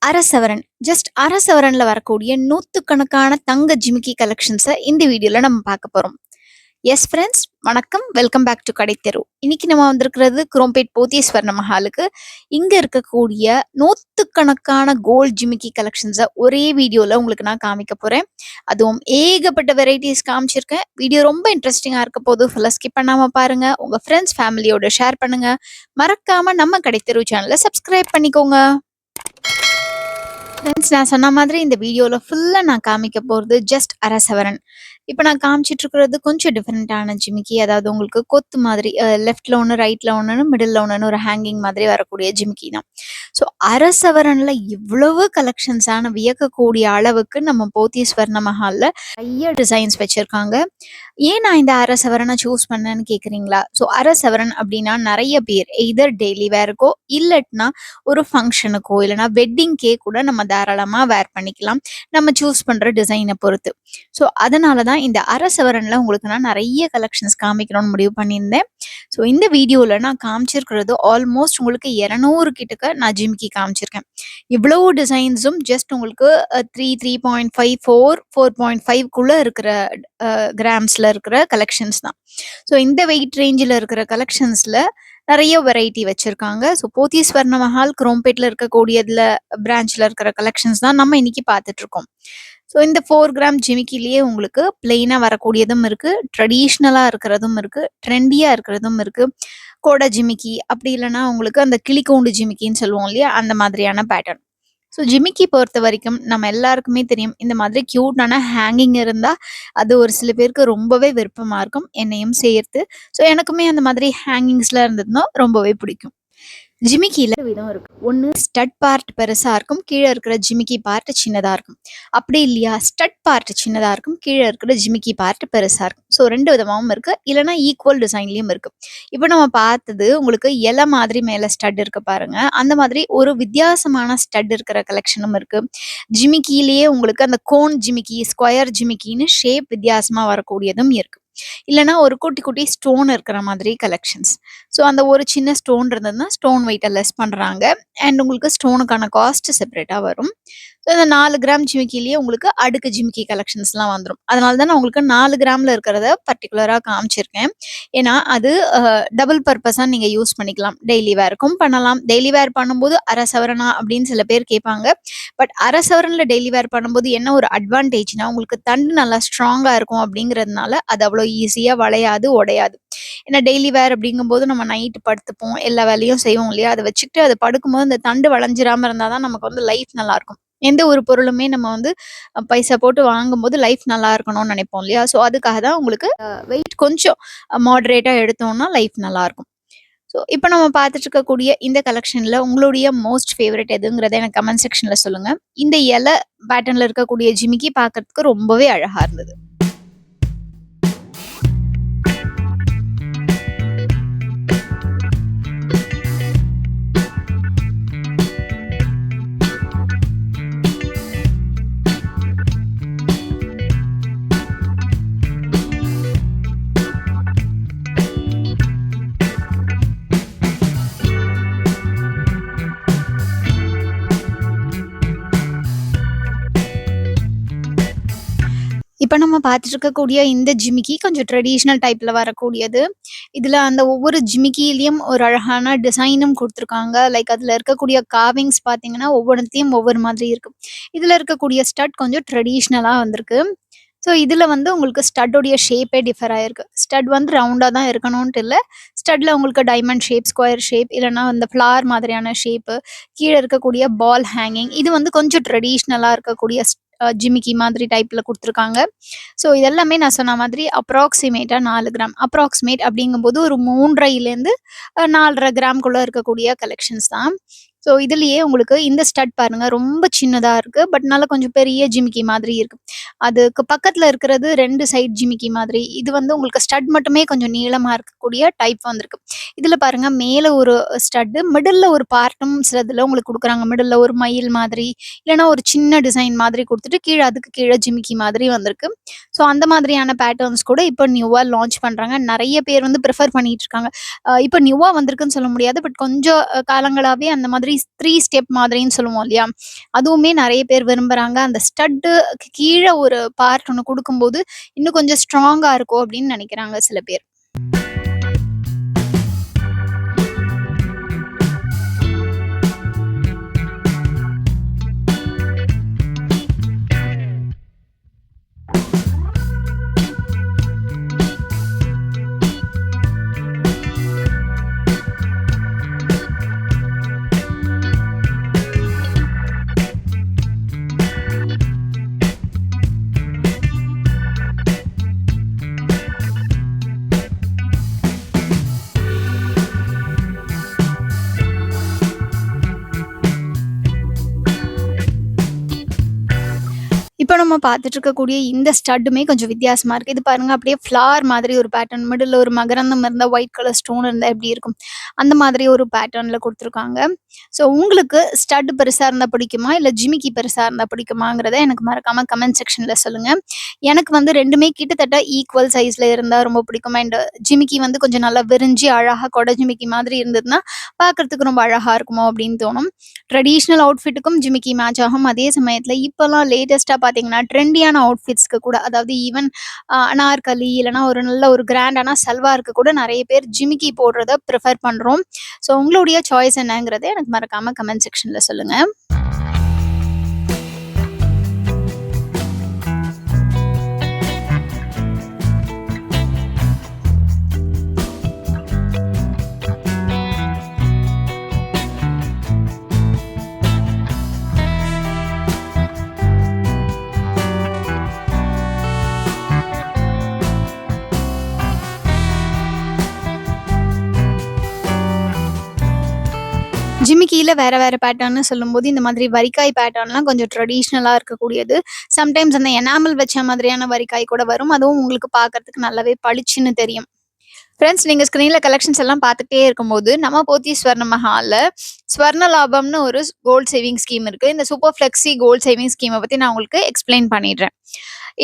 அரசவரன். Just அரசவரன்ல வரக்கூடிய நூத்துக்கணக்கான தங்க ஜிமிக்கி கலெக்ஷன்ஸ இந்த வீடியோல நம்ம பார்க்க போறோம். எஸ் ஃப்ரெண்ட்ஸ், வணக்கம். வெல்கம் பேக் டு கடைத்தெரு. இன்னைக்கு நம்ம வந்திருக்கிறது குரோம்பேட் போத்தீஸ் ஸ்வர்ண மஹாலுக்கு. இங்க இருக்கக்கூடிய நூத்துக்கணக்கான கோல்ட் ஜிமிக்கி கலெக்ஷன்ஸ ஒரே வீடியோல உங்களுக்கு நான் காமிக்க போறேன். அதுவும் ஏகப்பட்ட வெரைட்டிஸ் காமிச்சிருக்கேன். வீடியோ ரொம்ப இன்ட்ரெஸ்டிங்கா இருக்க போது ஃபுல்லா ஸ்கிப் பண்ணாம பாருங்க. உங்க ஃப்ரெண்ட்ஸ், ஃபேமிலியோட ஷேர் பண்ணுங்க. மறக்காம நம்ம கடைத்தெரு சேனலை சப்ஸ்கிரைப் பண்ணிக்கோங்க. ஃப்ரெண்ட்ஸ், நான் சொன்ன மாதிரி இந்த வீடியோவில் ஃபுல்லாக நான் காமிக்க போகிறது ஜஸ்ட் அரசவரன். இப்போ நான் காமிச்சிட்டு இருக்கிறது கொஞ்சம் டிஃப்ரெண்ட்டான ஜிமிக்கி. அதாவது உங்களுக்கு கொத்து மாதிரி லெஃப்டில் ஒன்று, ரைட்டில் ஒன்று, மிடில் ஒன்றுன்னு ஒரு ஹேங்கிங் மாதிரி வரக்கூடிய ஜிமிக்கி தான். ஸோ அரசவரனில் இவ்வளவு கலெக்ஷன்ஸான வியக்கக்கூடிய அளவுக்கு நம்ம போத்தீஸ் ஸ்வர்ண மஹாலில் நிறைய டிசைன்ஸ் வச்சுருக்காங்க. ஏன் நான் இந்த அரசவரனை சூஸ் பண்ணேன்னு கேட்குறீங்களா? ஸோ அரசவரன் அப்படின்னா நிறைய பேர் எய்தர் டெய்லி வேருக்கோ இல்லட்னா ஒரு ஃபங்க்ஷனுக்கோ இல்லைனா வெட்டிங்க்கே கூட நம்ம தாராளமாக வேர் பண்ணிக்கலாம், நம்ம சூஸ் பண்ணுற டிசைனை பொறுத்து. ஸோ அதனால தான் இந்த அரசவரனில் உங்களுக்கு நான் நிறைய கலெக்ஷன்ஸ் காமிக்கணும்னு முடிவு பண்ணியிருந்தேன். ஸோ இந்த வீடியோவில் நான் காமிச்சிருக்கிறது ஆல்மோஸ்ட் உங்களுக்கு 200 கிட்டக்க நான் ஜிமிக்கி காமிச்சிருக்கேன். இவ்வளோ டிசைன்ஸும் ஜஸ்ட் உங்களுக்கு 3.5 4.5 இருக்கிற கிராம்ஸில் இருக்கிற கலெக்ஷன்ஸ் தான். ஸோ இந்த வெயிட் ரேஞ்சில் இருக்கிற கலெக்ஷன்ஸில் நிறைய வெரைட்டி வச்சுருக்காங்க. ஸோ போத்தீஸ் ஸ்வர்ண மஹால் குரோம்பேட்டில் இருக்கக்கூடியதில் பிரான்ச்சில் இருக்கிற கலெக்ஷன்ஸ் தான் நம்ம இன்னைக்கு பார்த்துட்ருக்கோம். ஸோ இந்த 4 கிராம் ஜிமிக்கிலேயே உங்களுக்கு பிளெயினாக வரக்கூடியதும் இருக்குது, ட்ரெடிஷ்னலாக இருக்கிறதும் இருக்குது, ட்ரெண்டியாக இருக்கிறதும் இருக்குது. கோடை ஜிமிக்கி அப்படி இல்லைன்னா உங்களுக்கு அந்த கிளிக்கூண்டு ஜிமிக்கின்னு சொல்லுவோம் இல்லையா, அந்த மாதிரியான பேட்டர்ன். ஸோ ஜிமிக்கி பொறுத்த வரைக்கும் நம்ம எல்லாருக்குமே தெரியும், இந்த மாதிரி க்யூட்டான ஹேங்கிங் இருந்தால் அது ஒரு சில பேருக்கு ரொம்பவே விருப்பமாக இருக்கும், என்னையும் சேர்த்து. ஸோ எனக்குமே அந்த மாதிரி ஹேங்கிங்ஸ்லாம் இருந்ததுன்னா ரொம்பவே பிடிக்கும். ஜிமிக்கியில் விதம் இருக்கு. ஒன்று ஸ்டட் பார்ட் பெருசாக இருக்கும், கீழே இருக்கிற ஜிமிக்கி பார்ட் சின்னதாக இருக்கும். அப்படி இல்லையா, ஸ்டட் பார்ட் சின்னதாக இருக்கும், கீழே இருக்கிற ஜிமிக்கி பார்ட் பெருசாக இருக்கும். ஸோ 2 விதமாகவும் இருக்குது, இல்லைனா ஈக்குவல் டிசைன்லேயும் இருக்குது. இப்போ நம்ம பார்த்தது உங்களுக்கு இலை மாதிரி மேலே ஸ்டட் இருக்கு பாருங்க, அந்த மாதிரி ஒரு வித்தியாசமான ஸ்டட் இருக்கிற கலெக்ஷனும் இருக்குது. ஜிமிக்கிலேயே உங்களுக்கு அந்த கோன் ஜிமிக்கி, ஸ்கொயர் ஜிமிக்கின்னு ஷேப் வித்தியாசமாக வரக்கூடியதும் இருக்குது. இல்லைனா ஒரு குட்டி குட்டி ஸ்டோன் இருக்கிற மாதிரி கலெக்ஷன்ஸ். ஸோ அந்த ஒரு சின்ன ஸ்டோன் இருந்ததுன்னா ஸ்டோன் வெயிட்டை லெஸ் பண்ணுறாங்க, அண்ட் உங்களுக்கு ஸ்டோனுக்கான காஸ்ட் செப்பரேட்டாக வரும். ஸோ இந்த 4 கிராம் ஜிமிக்கிலேயே உங்களுக்கு அடுக்கு ஜிமிக்கி கலெக்ஷன்ஸ்லாம் வந்துடும். அதனால தான் நான் உங்களுக்கு 4 கிராமில் இருக்கிறத பர்டிகுலராக காமிச்சிருக்கேன். ஏன்னா அது டபுள் பர்பஸாக நீங்கள் யூஸ் பண்ணிக்கலாம், டெய்லி வேருக்கும் பண்ணலாம். டெய்லி வேர் பண்ணும்போது அரசவரனா அப்படின்னு சில பேர் கேட்பாங்க. பட் அரசவரனில் டெய்லி வேர் பண்ணும்போது என்ன ஒரு அட்வான்டேஜ்னா, உங்களுக்கு தண்டு நல்லா ஸ்ட்ராங்காக இருக்கும் அப்படிங்கிறதுனால அது அவ்வளோ ஈஸியாக வளையாது, உடையாது. ஏன்னா டெய்லி வேர் அப்படிங்கும்போது நம்ம நைட்டு படுத்துப்போம், எல்லா வேலையும் செய்வோம் இல்லையா, அதை வச்சுக்கிட்டு அது படுக்கும்போது இந்த தண்டு வளைஞ்சிராமல் இருந்தால் தான் நமக்கு வந்து லைஃப் நல்லாயிருக்கும். எந்த ஒரு பொருளுமே நம்ம வந்து பைசா போட்டு வாங்கும்போது லைஃப் நல்லா இருக்கணும்னு நினைப்போம் இல்லையா. ஸோ அதுக்காக தான் உங்களுக்கு வெயிட் கொஞ்சம் மாடரேட்டாக எடுத்தோம்னா லைஃப் நல்லாயிருக்கும். ஸோ இப்போ நம்ம பார்த்துட்டு இருக்கக்கூடிய இந்த கலெக்ஷனில் உங்களுடைய மோஸ்ட் ஃபேவரட் எதுங்கிறத எனக்கு கமெண்ட் செக்ஷனில் சொல்லுங்கள். இந்த இலை பேட்டர்னில் இருக்கக்கூடிய ஜிமிக்கி பார்க்கறதுக்கு ரொம்பவே அழகாக இருந்தது. இப்போ நம்ம பார்த்துட்டு இருக்கக்கூடிய இந்த ஜிமிக்கி கொஞ்சம் ட்ரெடிஷ்னல் டைப்பில் வரக்கூடியது. இதில் அந்த ஒவ்வொரு ஜிமிக்கிலையும் ஒரு அழகான டிசைனும் கொடுத்துருக்காங்க. லைக் அதில் இருக்கக்கூடிய காவிங்ஸ் பார்த்தீங்கன்னா ஒவ்வொன்றத்தையும் ஒவ்வொரு மாதிரி இருக்கும். இதில் இருக்கக்கூடிய ஸ்டட் கொஞ்சம் ட்ரெடிஷ்னலாக வந்திருக்கு. ஸோ இதில் வந்து உங்களுக்கு ஸ்டட்டோடைய ஷேப்பே டிஃபர் ஆகிருக்கு. ஸ்டட் வந்து ரவுண்டாக தான் இருக்கணும்ன்ட்டு இல்லை, ஸ்டட்டில் உங்களுக்கு டைமண்ட் ஷேப், ஸ்கொயர் ஷேப், இல்லைனா அந்த ஃப்ளார் மாதிரியான ஷேப்பு, கீழே இருக்கக்கூடிய பால் ஹேங்கிங், இது வந்து கொஞ்சம் ட்ரெடிஷ்னலாக இருக்கக்கூடிய ஜிமிக்கி மாதிரி டைப்பில் கொடுத்துருக்காங்க. ஸோ இதெல்லாமே நான் சொன்ன மாதிரி அப்ராக்சிமேட்டாக 4 கிராம். அப்ராக்சிமேட் அப்படிங்கும்போது ஒரு 3.5லேருந்து 4.5 கிராம்குள்ளே இருக்கக்கூடிய கலெக்ஷன்ஸ் தான். ஸோ இதுலேயே உங்களுக்கு இந்த ஸ்டட் பாருங்கள், ரொம்ப சின்னதாக இருக்குது, பட் நல்லா கொஞ்சம் பெரிய ஜிமிக்கி மாதிரி இருக்குது. அதுக்கு பக்கத்தில் இருக்கிறது 2 சைட் ஜிமிக்கி மாதிரி. இது வந்து உங்களுக்கு ஸ்டட் மட்டுமே கொஞ்சம் நீளமாக இருக்கக்கூடிய டைப் வந்திருக்கு. இதில் பாருங்கள், மேலே ஒரு ஸ்டட்டு, மிடில் ஒரு பார்ட்டும் சிலதில் உங்களுக்கு கொடுக்குறாங்க. மிடில் ஒரு மயில் மாதிரி, இல்லைனா ஒரு சின்ன டிசைன் மாதிரி கொடுத்துட்டு கீழே அதுக்கு கீழே ஜிமிக்கி மாதிரி வந்திருக்கு. ஸோ அந்த மாதிரியான பேட்டர்ன்ஸ் கூட இப்போ நியூவாக லான்ச் பண்ணுறாங்க. நிறைய பேர் வந்து ப்ரிஃபர் பண்ணிட்டு இருக்காங்க. இப்போ நியூவாக வந்திருக்குன்னு சொல்ல முடியாது, பட் கொஞ்சம் காலங்களாகவே அந்த மாதிரி த்ரீ ஸ்டெப் மாதிரின்னு சொல்லுவோம் இல்லையா? அதுவுமே நெறைய பேர் விரும்புறாங்க. அந்த ஸ்டட்டுக்கு கீழ ஒரு பார்ட் ஒண்ணு குடுக்கும்போது, இன்னும் கொஞ்சம் ஸ்ட்ராங்கா இருக்கும் அப்படின்னு நெனைக்கிறாங்க சில பேர். இப்ப நம்ம பார்த்துட்டு இருக்கக்கூடிய இந்த ஸ்டட்டுமே கொஞ்சம் வித்தியாசமா இருக்கு. இது பாருங்க அப்படியே ஃப்ளவர் மாதிரி ஒரு பேட்டர்ன். மிடில்ல ஒரு மகரந்தம் இருந்தா, ஒயிட் கலர் ஸ்டோன் இருந்தா எப்படி இருக்கும்? அந்த மாதிரி ஒரு பேட்டர்ன்ல குடுத்துருக்காங்க. ஸோ உங்களுக்கு ஸ்டட் பெருசா இருந்தா பிடிக்குமா? இல்ல ஜிமிக்கி பெருசா இருந்தா பிடிக்குமாங்கிறத எனக்கு மறக்காம கமெண்ட் செக்ஷன்ல சொல்லுங்க. எனக்கு வந்து 2மே கிட்டத்தட்ட ஈக்குவல் சைஸ்ல இருந்தா ரொம்ப பிடிக்கும். அண்ட் ஜிமிக்கி வந்து கொஞ்சம் நல்லா விரிஞ்சு அழகா கொடை ஜிமிக்கி மாதிரி இருந்ததுன்னா, பார்க்கறதுக்கு ரொம்ப அழகா இருக்குமோ அப்படின்னு தோணும். ட்ரெடிஷனல் அவுட்ஃபிட்டுக்கும் ஜிமிக்கி மேட்ச் ஆகும். அதே சமயத்துல இப்பலாம் லேட்டஸ்ட்டா பார்த்தீங்கன்னா, ட்ரெண்டியான அவுட்ஃபிட்ஸ்க்கு கூட அதாவது ஈவன் அனார்கலி இல்லன்னா ஒரு நல்ல ஒரு கிராண்டான சல்வாருக்கு கூட நெறைய பேர் ஜிமிக்கி போடுறத ப்ரிஃபர் பண்றோம். ஸோ உங்களுடைய சாய்ஸ் என்னங்கிறத எனக்கு மறக்காம கமெண்ட் செக்ஷன்ல சொல்லுங்க. ஜிமிக்கில வேற வேற பேட்டர்ன்னு சொல்லும்போது, இந்த மாதிரி வரிக்காய் பேட்டர்ன்லாம் கொஞ்சம் ட்ரெடிஷ்னலா இருக்கக்கூடியது. சம்டைம்ஸ் அந்த எனாமல் வச்ச மாதிரியான வரிக்காய் கூட வரும். அதுவும் உங்களுக்கு பார்க்கறதுக்கு நல்லாவே பளிச்சுன்னு தெரியும். ஃப்ரெண்ட்ஸ், நீங்க ஸ்க்ரீன்ல கலெக்ஷன்ஸ் எல்லாம் பார்த்துக்கிட்டே இருக்கும்போது, நம்ம போத்தீஸ் ஸ்வர்ண மஹால்ல ஸ்வர்ண லாபம்னு ஒரு கோல்ட் சேவிங் ஸ்கீம் இருக்கு. இந்த சூப்பர் ஃப்ளெக்ஸி கோல்ட் சேவிங் ஸ்கீம பத்தி நான் உங்களுக்கு எக்ஸ்பிளைன் பண்ணிடுறேன்.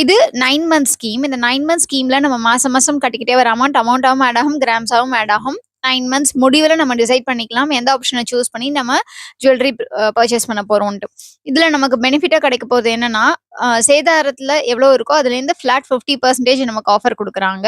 இது 9 மந்த் ஸ்கீம். இந்த 9 மந்த் ஸ்கீம்ல நம்ம மாசம் மாசம் கட்டிக்கிட்டே வர அமௌண்டாவும் ஆட் ஆகும், கிராம்ஸாவும் ஆட் ஆகும். 9 மந்த்ஸ் முடிவுல நம்ம டிசைட் பண்ணிக்கலாம். எந்த ஆப்ஷன சூஸ் பண்ணி நம்ம ஜுவல்லரி பர்ச்சேஸ் பண்ண போறோம்ன்ட்டு. இதுல நமக்கு பெனிஃபிட்டா கிடைக்க போறது என்னன்னா, சேதாரத்துல எவ்வளோ இருக்கோ அதுலேருந்து ஃபிளாட் 50% நமக்கு ஆஃபர் குடுக்குறாங்க.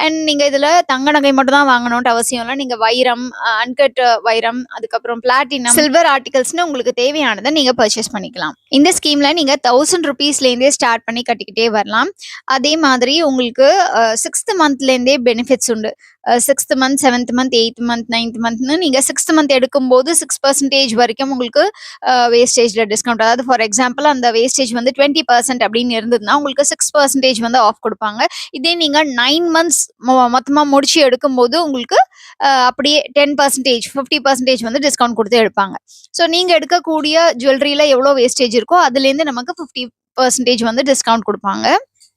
அண்ட் நீங்க இதுல தங்க நகை மட்டும் தான் வாங்கணும்ன்ட்டு அவசியம் இல்ல. நீங்க வைரம், அன்கட் வைரம், அதுக்கப்புறம் பிளாட்டினம், சில்வர் ஆர்டிகல்ஸ்ன்னு உங்களுக்கு தேவையானத நீங்க பர்ச்சேஸ் பண்ணிக்கலாம். இந்த ஸ்கீம்ல நீங்க ₹1000 ஸ்டார்ட் பண்ணி கட்டிக்கிட்டே வரலாம். அதே மாதிரி உங்களுக்கு 6th மந்த்லேருந்தே பெனிஃபிட்ஸ் உண்டு. 6th month, 7th month, 8th month, 9th மந்த்ன்னு நீங்க 6th மந்த் எடுக்கும்போது 6% வரைக்கும் உங்களுக்கு வேஸ்டேஜ்ல டிஸ்கவுண்ட். அதாவது ஃபார் எக்ஸாம்பிள் அந்த வேஸ்டேஜ் வந்து 20% அப்படின்னு இருந்ததுன்னா உங்களுக்கு 6% வந்து ஆஃப் குடுப்பாங்க. இதே நீங்க 9 மந்த்ஸ் மொத்தமா முடிச்சு எடுக்கும்போது உங்களுக்கு அப்படியே 10%, 50% வந்து டிஸ்கவுண்ட் குடுத்து எடுப்பாங்க. ஸோ நீங்க எடுக்கக்கூடிய ஜுவல்லரியில எவ்வளோ வேஸ்டேஜ் இருக்கோ அதுலேருந்து நமக்கு 50% வந்து டிஸ்கவுண்ட் குடுப்பாங்க.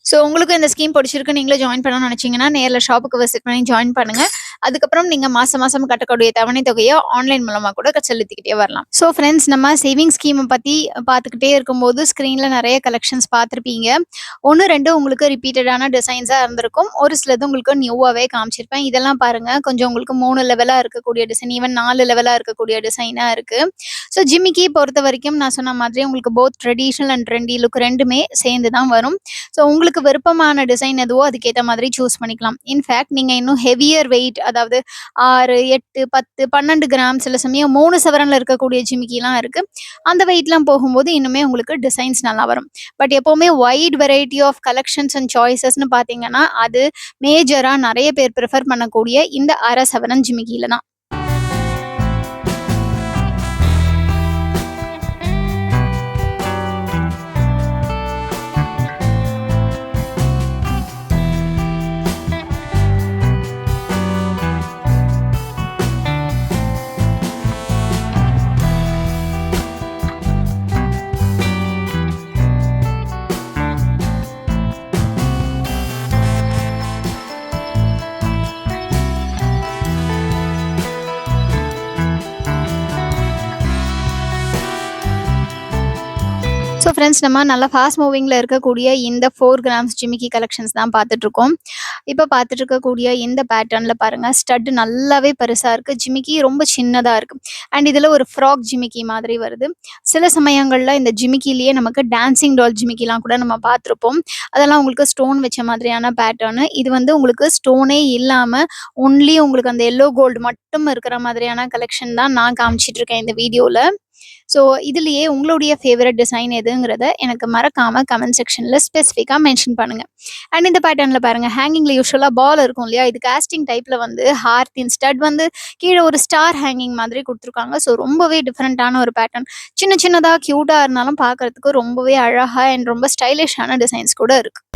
ஸோ உங்களுக்கு இந்த ஸ்கீம் பிடிச்சிருக்கு, நீங்களும் ஜாயின் பண்ணணும்னு நினைச்சீங்கன்னா, நேர்ல ஷாப்புக்கு விசிட் பண்ணி ஜாயின் பண்ணுங்க. அதுக்கப்புறம் நீங்க மாசம் மாசம் கட்டக்கூடிய தவணை தொகையை ஆன்லைன் மூலமா கூட செலுத்திக்கிட்டே வரலாம். ஸோ ஃப்ரெண்ட்ஸ், நம்ம சேவிங் ஸ்கீமை பத்தி பார்த்துக்கிட்டே இருக்கும்போது ஸ்க்ரீன்ல நிறைய கலெக்ஷன்ஸ் பார்த்துருப்பீங்க. 1, 2 உங்களுக்கு ரிப்பீட்டடான டிசைன்ஸா இருந்திருக்கும். ஒரு சிலது உங்களுக்கு நியூவாவே காமிச்சிருப்பேன். இதெல்லாம் பாருங்க, கொஞ்சம் உங்களுக்கு 3 லெவலா இருக்கக்கூடிய டிசைன், ஈவன் 4 லெவலா இருக்கக்கூடிய டிசைனா இருக்கு. ஸோ ஜிமிக்கி பொறுத்த வரைக்கும் நான் சொன்ன மாதிரி உங்களுக்கு both traditional and trendy look 2மே சேர்ந்து தான் வரும். ஸோ உங்களுக்கு விருப்பமான டிசைன் எதுவோ அதுக்கேற்ற மாதிரி சூஸ் பண்ணிக்கலாம். இன்ஃபேக்ட் நீங்க இன்னும் ஹெவியர் வெயிட், அதாவது 6, 8, 10, 12 கிராம், சில சமயம் 3 சவரன்ல இருக்கக்கூடிய ஜிமிக்கிலாம் இருக்கு. அந்த வெயிட்லாம் போகும்போது இன்னுமே உங்களுக்கு டிசைன்ஸ் நல்லா வரும். பட் எப்பவுமே wide variety of collections and சாய்ஸஸ்ன்னு பார்த்தீங்கன்னா, அது மேஜரா நிறைய பேர் ப்ரிஃபர் பண்ணக்கூடிய இந்த 1/2 சவரன் ஜிமிக்கில தான். ஸோ ஃப்ரெண்ட்ஸ், நம்ம நல்லா ஃபாஸ்ட் மூவிங்கில் இருக்கக்கூடிய இந்த 4 கிராம்ஸ் ஜிமிக்கி கலெக்ஷன்ஸ் தான் பார்த்துட்ருக்கோம். இப்போ பார்த்துட்டு இருக்கக்கூடிய இந்த பேட்டர்னில் பாருங்கள், ஸ்டட் நல்லாவே பெருசாக இருக்குது, ஜிமிக்கி ரொம்ப சின்னதாக இருக்குது. அண்ட் இதில் ஒரு ஃப்ராக் ஜிமிக்கி மாதிரி வருது. சில சமயங்களில் இந்த ஜிமிக்கிலேயே நமக்கு டான்சிங் டால் ஜிமிக்கிலாம் கூட நம்ம பார்த்துருப்போம். அதெல்லாம் உங்களுக்கு ஸ்டோன் வச்ச மாதிரியான பேட்டர்னு. இது வந்து உங்களுக்கு ஸ்டோனே இல்லாமல் ஒன்லி உங்களுக்கு அந்த எல்லோ கோல்டு மட்டும் இருக்கிற மாதிரியான கலெக்ஷன் தான் நான் காமிச்சிட்ருக்கேன் இந்த வீடியோவில். ஸோ இதுலேயே உங்களுடைய ஃபேவரட் டிசைன் எதுங்கிறத எனக்கு மறக்காமல் கமெண்ட் செக்ஷனில் ஸ்பெசிஃபிக்காக மென்ஷன் பண்ணுங்கள். அண்ட் இந்த பேட்டர்னில் பாருங்கள், ஹேங்கிங்கில் யூஸ்வலாக பால் இருக்கும் இல்லையா, இது காஸ்டிங் டைப்பில் வந்து ஹார்த்தின் ஸ்டட் வந்து கீழே ஒரு ஸ்டார் ஹேங்கிங் மாதிரி கொடுத்துருக்காங்க. ஸோ ரொம்பவே டிஃப்ரெண்ட்டான ஒரு பேட்டர்ன். சின்ன சின்னதாக க்யூட்டாக இருந்தாலும் பார்க்குறதுக்கு ரொம்பவே அழகாக அண்ட் ரொம்ப ஸ்டைலிஷான டிசைன்ஸ் கூட இருக்குது.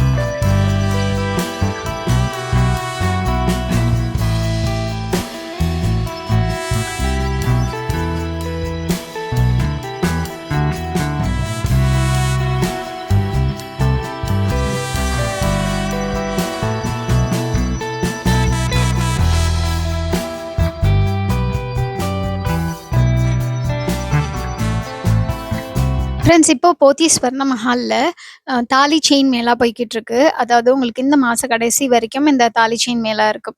ஃப்ரெண்ட்ஸ், இப்போ போத்தீஸ் ஸ்வர்ண மஹாலில் தாலி செயின் மேளா போய்கிட்டு இருக்கு. அதாவது உங்களுக்கு இந்த மாத கடைசி வரைக்கும் இந்த தாலி செயின் மேளா இருக்கு.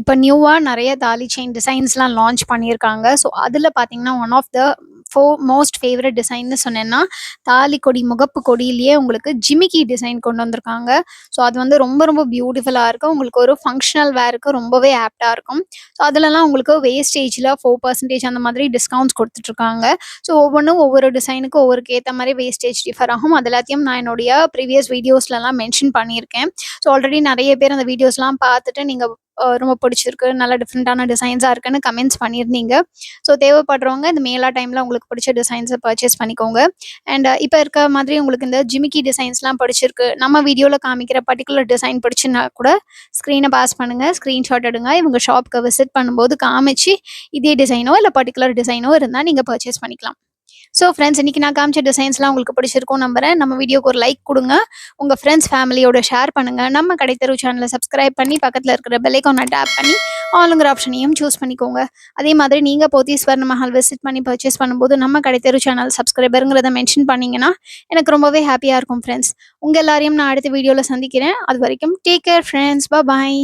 இப்போ நியூவாக நிறைய தாலி செயின் டிசைன்ஸ்லாம் லான்ச் பண்ணியிருக்காங்க. ஸோ அதில் பார்த்தீங்கன்னா one of the most favourite டிசைன்னு சொன்னேன்னா, தாலி கொடி முகப்பு கொடியிலேயே உங்களுக்கு ஜிமிக்கி டிசைன் கொண்டு வந்திருக்காங்க. ஸோ அது வந்து ரொம்ப ரொம்ப பியூட்டிஃபுல்லாக இருக்கும். உங்களுக்கு ஒரு ஃபங்க்ஷனல் வேருக்கு ரொம்பவே ஆப்டாக இருக்கும். ஸோ அதிலலாம் உங்களுக்கு வேஸ்டேஜில் 4% அந்த மாதிரி டிஸ்கவுண்ட்ஸ் கொடுத்துட்ருக்காங்க. ஸோ ஒவ்வொன்றும் ஒவ்வொரு டிசைனுக்கு ஒவ்வொருக்கு ஏற்ற மாதிரி வேஸ்டேஜ் டிஃபர் ஆகும். அது எல்லாத்தையும் நான் என்னுடைய ப்ரீவியஸ் வீடியோஸ்லலாம் மென்ஷன் பண்ணியிருக்கேன். ஸோ ஆல்ரெடி நிறைய பேர் அந்த வீடியோஸ்லாம் பார்த்துட்டு நீங்கள் ரொம்ப பிடிச்சிருக்கு, நல்ல டிஃப்ரெண்ட்டான டிசைன்ஸாக இருக்குன்னு கமெண்ட்ஸ் பண்ணியிருந்தீங்க. ஸோ தேவைப்படுறவங்க இந்த மேலா டைமில் உங்களுக்கு பிடிச்ச டிசைன்ஸை பர்ச்சேஸ் பண்ணிக்கோங்க. அண்ட் இப்போ இருக்க மாதிரி உங்களுக்கு இந்த ஜிமிக்கி டிசைன்ஸ்லாம் பிடிச்சிருக்கு, நம்ம வீடியோவில் காமிக்கிற பர்டிகுலர் டிசைன் பிடிச்சுன்னா கூட ஸ்க்ரீனை பாஸ் பண்ணுங்கள், ஸ்க்ரீன்ஷாட் எடுங்க, இவங்க ஷாப்புக்கு விசிட் பண்ணும்போது காமிச்சு இதே டிசைனோ இல்லை பர்டிகுலர் டிசைனோ இருந்தால் நீங்கள் பர்ச்சேஸ் பண்ணிக்கலாம். ஸோ ஃப்ரெண்ட்ஸ், இன்றைக்கி நான் காமிச்ச டிசைன்ஸ்லாம் உங்களுக்கு பிடிச்சிருக்கும் நம்புறேன். நம்ம வீடியோக்கு ஒரு லைக் கொடுங்க, உங்கள் ஃப்ரெண்ட்ஸ் ஃபேமிலியோட ஷேர் பண்ணுங்கள். நம்ம கடைத்தெரு சேனலை சப்ஸ்கிரைப் பண்ணி பக்கத்தில் இருக்கிற பெல் ஐகானை டேப் பண்ணி ஆளுங்கிற ஆப்ஷனையும் சூஸ் பண்ணிக்கோங்க. அதே மாதிரி நீங்கள் போத்தீஸ் ஸ்வர்ண மஹால் விசிட் பண்ணி பர்ச்சேஸ் பண்ணும்போது நம்ம கடைத்தெரு சேனல் சப்ஸ்கிரைபருங்கிறத மென்ஷன் பண்ணிங்கன்னா எனக்கு ரொம்பவே ஹாப்பியாக இருக்கும் ஃப்ரெண்ட்ஸ். உங்கள் எல்லாரையும் நான் அடுத்த வீடியோவில் சந்திக்கிறேன். அது வரைக்கும் டேக் கேர் ஃப்ரெண்ட்ஸ், பாய்.